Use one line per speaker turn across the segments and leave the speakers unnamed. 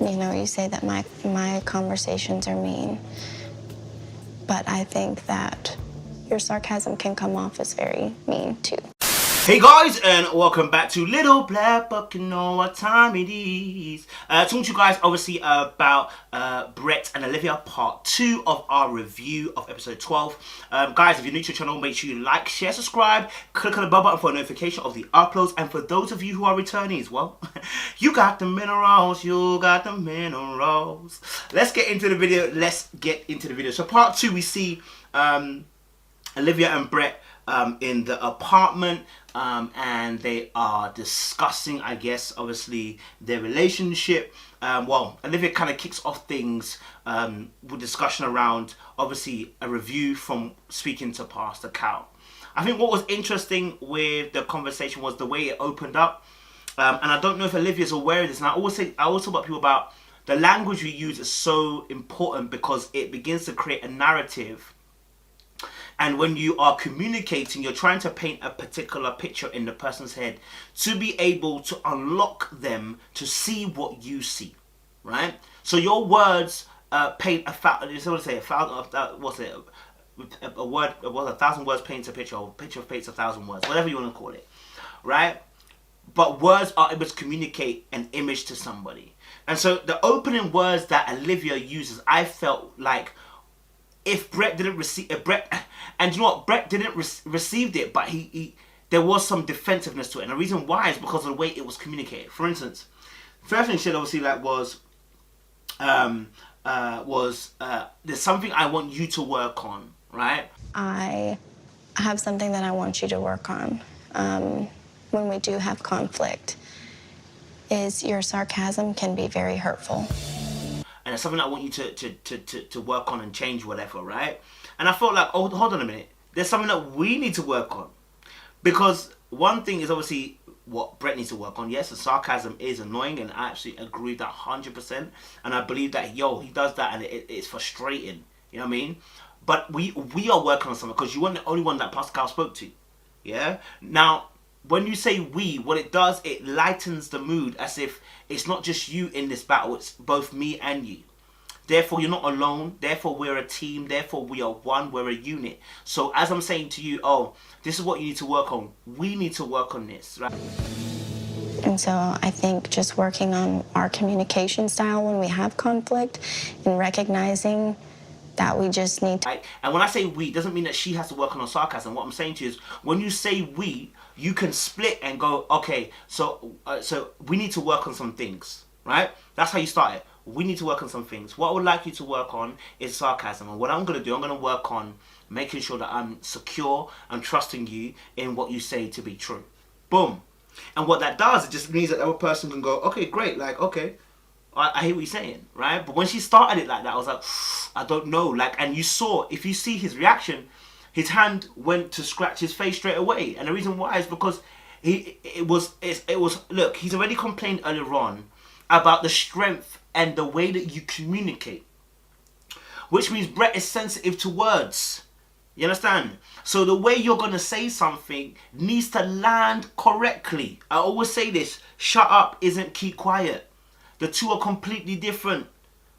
You know, you say that my conversations are mean, but I think that your sarcasm can come off as very mean too.
Hey guys, and welcome back to Little Black Book. You know what time it is. Talking to you guys obviously about Brett and Olivia part 2 of our review of episode 12. Guys, if you're new to the channel, make sure you like, share, subscribe, click on the bell button for a notification of the uploads. And for those of you who are returnees, well, you got the minerals, you got the minerals. Let's get into the video. So part 2, we see Olivia and Brett in the apartment, and they are discussing, I guess, obviously their relationship. Well, Olivia kind of kicks off things with discussion around, obviously, a review from speaking to Pastor Cal. I think what was interesting with the conversation was the way it opened up, and I don't know if Olivia's aware of this. And I always talk about people about the language we use is so important because it begins to create a narrative. And when you are communicating, you're trying to paint a particular picture in the person's head to be able to unlock them to see what you see, right? So your words paint a thousand words paints a picture, or a picture paints 1,000 words, whatever you want to call it, right? But words are able to communicate an image to somebody. And so the opening words that Olivia uses, I felt like if Brett didn't receive and you know what, Brett didn't received it, but he there was some defensiveness to it, and the reason why is because of the way it was communicated. For instance, first thing she said obviously was there's something I want you to work on, right?
I have something that I want you to work on when we do have conflict, is your sarcasm can be very hurtful.
And it's something I want you to work on and change, whatever, right? And I felt like, oh, hold on a minute. There's something that we need to work on. Because one thing is obviously what Brett needs to work on. Yes, the sarcasm is annoying, and I actually agree with that 100%. And I believe that, he does that, and it's frustrating. You know what I mean? But we are working on something, because you weren't the only one that Pastor Cal spoke to. Yeah? Now, when you say we, what it does, it lightens the mood, as if it's not just you in this battle, it's both me and you. Therefore, you're not alone. Therefore, we're a team. Therefore, we are one. We're a unit. So as I'm saying to you, oh, this is what you need to work on. We need to work on this, right?
And so I think just working on our communication style when we have conflict and recognizing that we just need to...
Right? And when I say we, it doesn't mean that she has to work on her sarcasm. What I'm saying to you is, when you say we, you can split and go, okay, so we need to work on some things, right? That's how you start it. We need to work on some things. What I would like you to work on is sarcasm. And what I'm going to do, I'm going to work on making sure that I'm secure and trusting you in what you say to be true. Boom. And what that does, it just means that the other person can go, okay, great, like, okay, I hear what you're saying, right? But when she started it like that, I was like, I don't know. Like, and you saw, if you see his reaction, his hand went to scratch his face straight away. And the reason why is because it was look, he's already complained earlier on about the strength and the way that you communicate, which means Brett is sensitive to words. You understand? So the way you're going to say something needs to land correctly. I always say this, shut up isn't keep quiet. The two are completely different.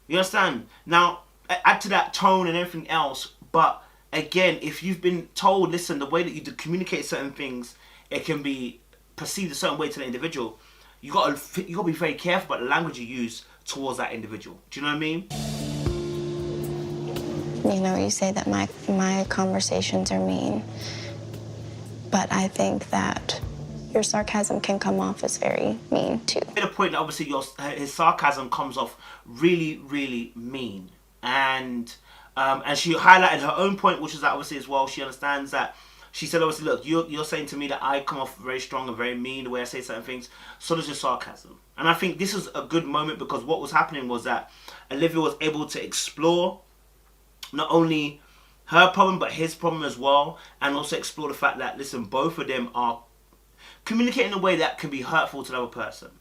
You understand? Now, add to that tone and everything else, but again, if you've been told, listen, the way that you communicate certain things, it can be perceived a certain way to the individual. You got to be very careful about the language you use towards that individual. Do you know what I mean?
You know, you say that my conversations are mean, but I think that your sarcasm can come off as very mean too.
At a point, obviously, his sarcasm comes off really, really mean, and she highlighted her own point, which is that obviously as well, she understands that. She said, obviously, look, you're saying to me that I come off very strong and very mean the way I say certain things. So does your sarcasm. And I think this is a good moment, because what was happening was that Olivia was able to explore not only her problem, but his problem as well. And also explore the fact that, listen, both of them are communicating in a way that can be hurtful to the other person.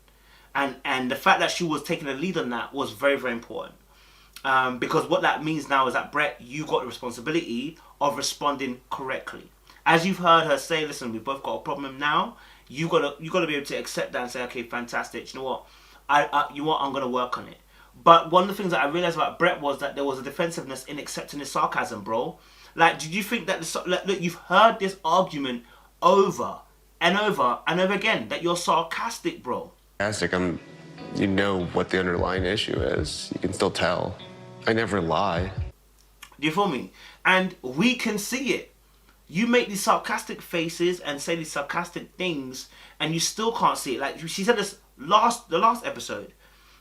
And the fact that she was taking the lead on that was very, very important. Because what that means now is that, Brett, you got the responsibility of responding correctly. As you've heard her say, listen, we've both got a problem now. You gotta be able to accept that and say, okay, fantastic. You know what? I'm gonna work on it. But one of the things that I realized about Brett was that there was a defensiveness in accepting his sarcasm, bro. Like, did you think that look, you've heard this argument over and over and over again that you're sarcastic, bro.
Sarcastic, you know what the underlying issue is. You can still tell. I never lie.
Do you feel me? And we can see it. You make these sarcastic faces and say these sarcastic things, and you still can't see it. Like she said this the last episode,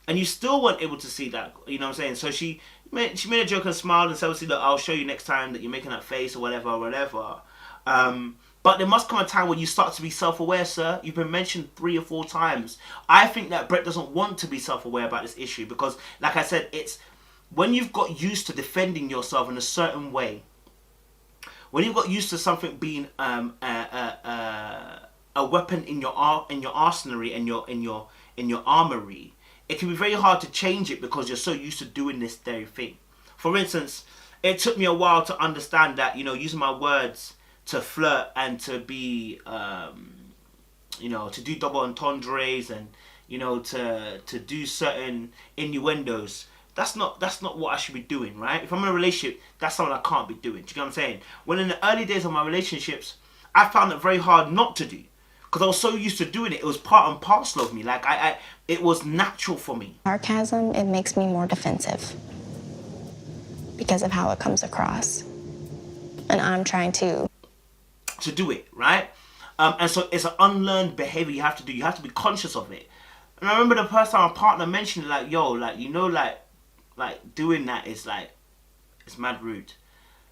and you still weren't able to see that. You know what I'm saying? So she made a joke and smiled and said, "Look, I'll show you next time that you're making that face or whatever, whatever." But there must come a time where you start to be self-aware, sir. You've been mentioned 3 or 4 times. I think that Brett doesn't want to be self-aware about this issue because, like I said, it's when you've got used to defending yourself in a certain way, when you've got used to something being a weapon in your arsenal and in your armory, it can be very hard to change it because you're so used to doing this very thing. For instance, it took me a while to understand that, you know, using my words to flirt and to be, you know, to do double entendres and, you know, to do certain innuendos. That's not what I should be doing, right? If I'm in a relationship, that's something I can't be doing. Do you get what I'm saying? When in the early days of my relationships, I found it very hard not to do because I was so used to doing it. It was part and parcel of me. Like it was natural for me.
Sarcasm, it makes me more defensive because of how it comes across. And I'm trying to
do it, right? And so it's an unlearned behavior you have to do. You have to be conscious of it. And I remember the first time a partner mentioned it, like, yo, like, you know, like doing that is like, it's mad rude.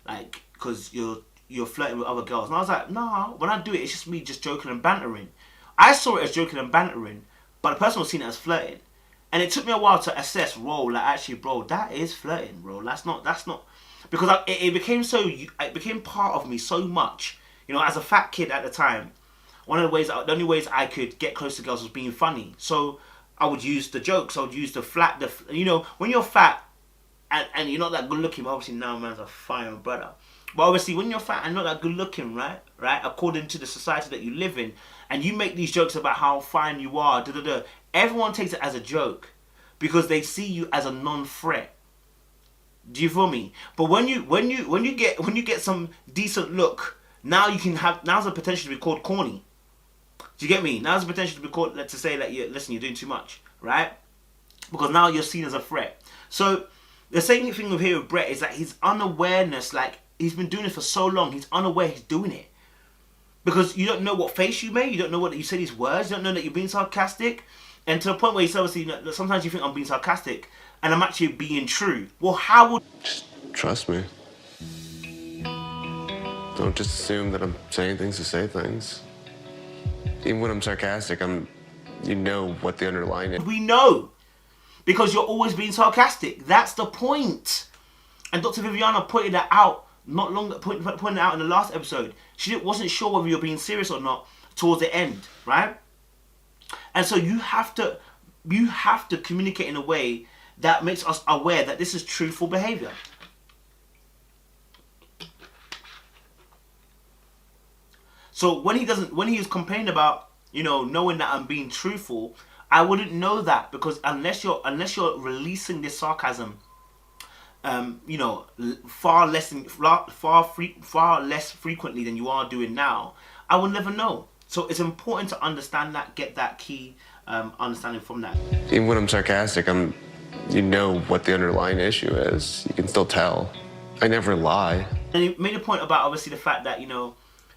Like, because you're flirting with other girls. And I was like, nah, when I do it, it's just me just joking and bantering. I saw it as joking and bantering, but the person was seeing it as flirting. And it took me a while to assess, like, actually, bro, that is flirting, bro. That's not, because it became part of me so much. You know, as a fat kid at the time, the only ways I could get close to girls was being funny. So I would use the jokes. I would use you know, when you're fat and you're not that good looking, obviously now man's a fine brother. But obviously when you're fat and not that good looking, right, according to the society that you live in, and you make these jokes about how fine you are, everyone takes it as a joke because they see you as a non-threat. Do you feel me? But when you get some decent look, now's the potential to be called corny. Do you get me? Now's the potential to be called to say that you're doing too much, right? Because now you're seen as a threat. So the same thing with here with Brett is that his unawareness, like he's been doing it for so long, he's unaware he's doing it. Because you don't know what face you made, you don't know what you said these words, you don't know that you're being sarcastic, and to the point where you obviously, sometimes you think I'm being sarcastic and I'm actually being true. Well, how would...
Just trust me. Don't just assume that I'm saying things to say things. Even when I'm sarcastic, you know what the underlying is.
We know. Because you're always being sarcastic. That's the point. And Dr. Viviana pointed that out pointed it out in the last episode. She wasn't sure whether you're being serious or not towards the end, right? And so you have to communicate in a way that makes us aware that this is truthful behavior. So when he is complaining about, you know, knowing that I'm being truthful, I wouldn't know that because unless you're releasing this sarcasm, you know, far less frequently than you are doing now, I will never know. So it's important to understand that, get that key understanding from that.
Even when I'm sarcastic, you know what the underlying issue is. You can still tell. I never lie.
And he made a point about obviously the fact that, you know,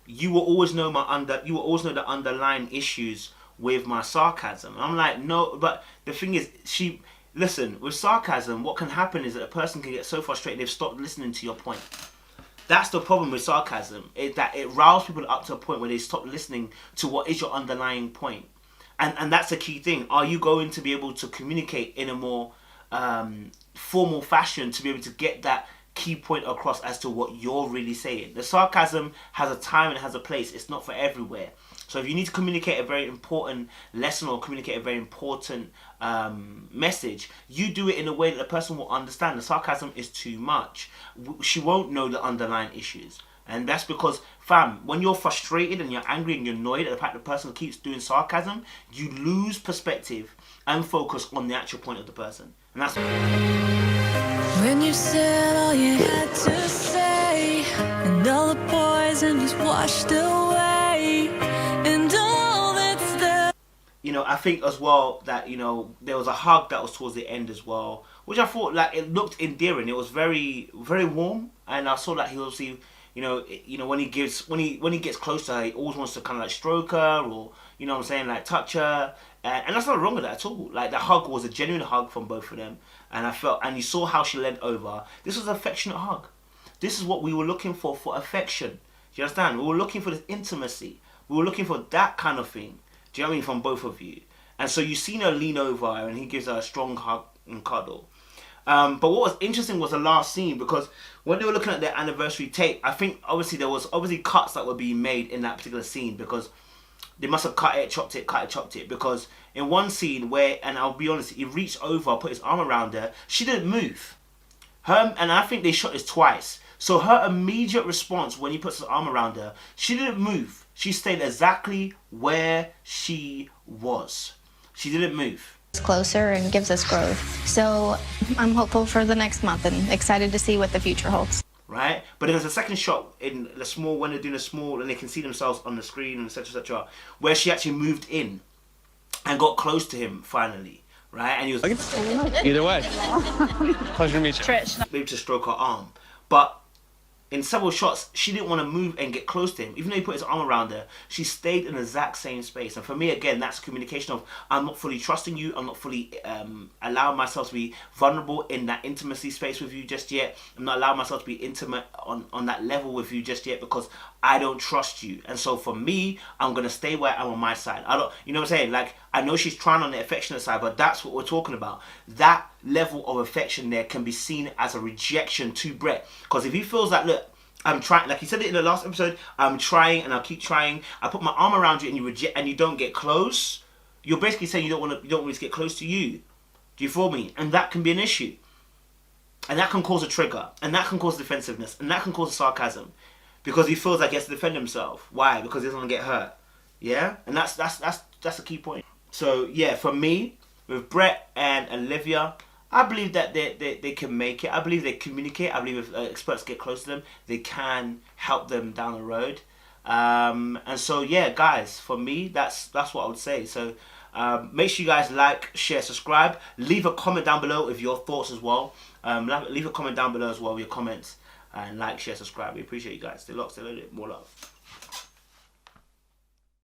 you will always know the underlying issues with my sarcasm. I'm like, no, but the thing is, listen, with sarcasm, what can happen is that a person can get so frustrated they've stopped listening to your point. That's the problem with sarcasm, is that it riles people up to a point where they stop listening to what is your underlying point. And that's a key thing. Are you going to be able to communicate in a more formal fashion to be able to get that key point across as to what you're really saying? The sarcasm has a time and has a place. It's not for everywhere. So if you need to communicate a very important lesson or communicate a very important message, you do it in a way that the person will understand. The sarcasm is too much. She won't know the underlying issues. And that's because, fam, when you're frustrated and you're angry and you're annoyed at the fact the person keeps doing sarcasm, you lose perspective and focus on the actual point of the person. And that's
When you said all you had to say, and all the poison was washed away, and all that's there.
you know, I think as well that, you know, there was a hug that was towards the end as well, which I thought, like, it looked endearing. It was very, very warm, and I saw that he obviously, you know, when he gets close to her, he always wants to kind of like stroke her, or, you know what I'm saying, like touch her, and that's not wrong with that at all. Like, the hug was a genuine hug from both of them, and I felt, and you saw how she leant over. This was an affectionate hug. This is what we were looking for affection. Do you understand? We were looking for this intimacy. We were looking for that kind of thing. Do you know what I mean? From both of you. And so you've seen her lean over and he gives her a strong hug and cuddle. But what was interesting was the last scene, because when they were looking at their anniversary tape, I think obviously there was cuts that were being made in that particular scene, because they must have cut it, chopped it. Because in one scene where, and I'll be honest, he reached over, put his arm around her, she didn't move. And I think they shot this twice. So her immediate response when he puts his arm around her, she didn't move. She stayed exactly where she was. She didn't move.
It's closer and gives us growth. So I'm hopeful for the next month and excited to see what the future holds.
Right? But then there's a second shot in the small, when they're doing a small, and they can see themselves on the screen, and etc., where she actually moved in and got close to him finally. Right? And he was
Either way. Pleasure to meet you.
maybe to stroke her arm. But in several shots, she didn't want to move and get close to him. Even though he put his arm around her, she stayed in the exact same space. And for me, again, that's communication of, I'm not fully trusting you. I'm not fully allowing myself to be vulnerable in that intimacy space with you just yet. I'm not allowing myself to be intimate on that level with you just yet, because I don't trust you. And so for me, I'm going to stay where I'm on my side. I don't, you know what I'm saying? Like, I know she's trying on the affectionate side, but that's what we're talking about. That level of affection there can be seen as a rejection to Brett. Because if he feels like, look, I'm trying, like he said it in the last episode, I'm trying and I'll keep trying. I put my arm around you and you reject and you don't get close. You're basically saying you don't want me to get close to you. Do you feel me? And that can be an issue. And that can cause a trigger. And that can cause defensiveness. And that can cause sarcasm. Because he feels like he has to defend himself. Why? Because he doesn't want to get hurt. Yeah? And that's a key point. So yeah, for me, with Brett and Olivia, I believe that they can make it. I believe they communicate. I believe if experts get close to them, they can help them down the road. And so yeah, guys, for me, that's what I would say. So make sure you guys like, share, subscribe. Leave a comment down below with your thoughts as well. Leave a comment down below as well with your comments. And like, share, subscribe. We appreciate you guys. Stay locked, stay loaded. More love.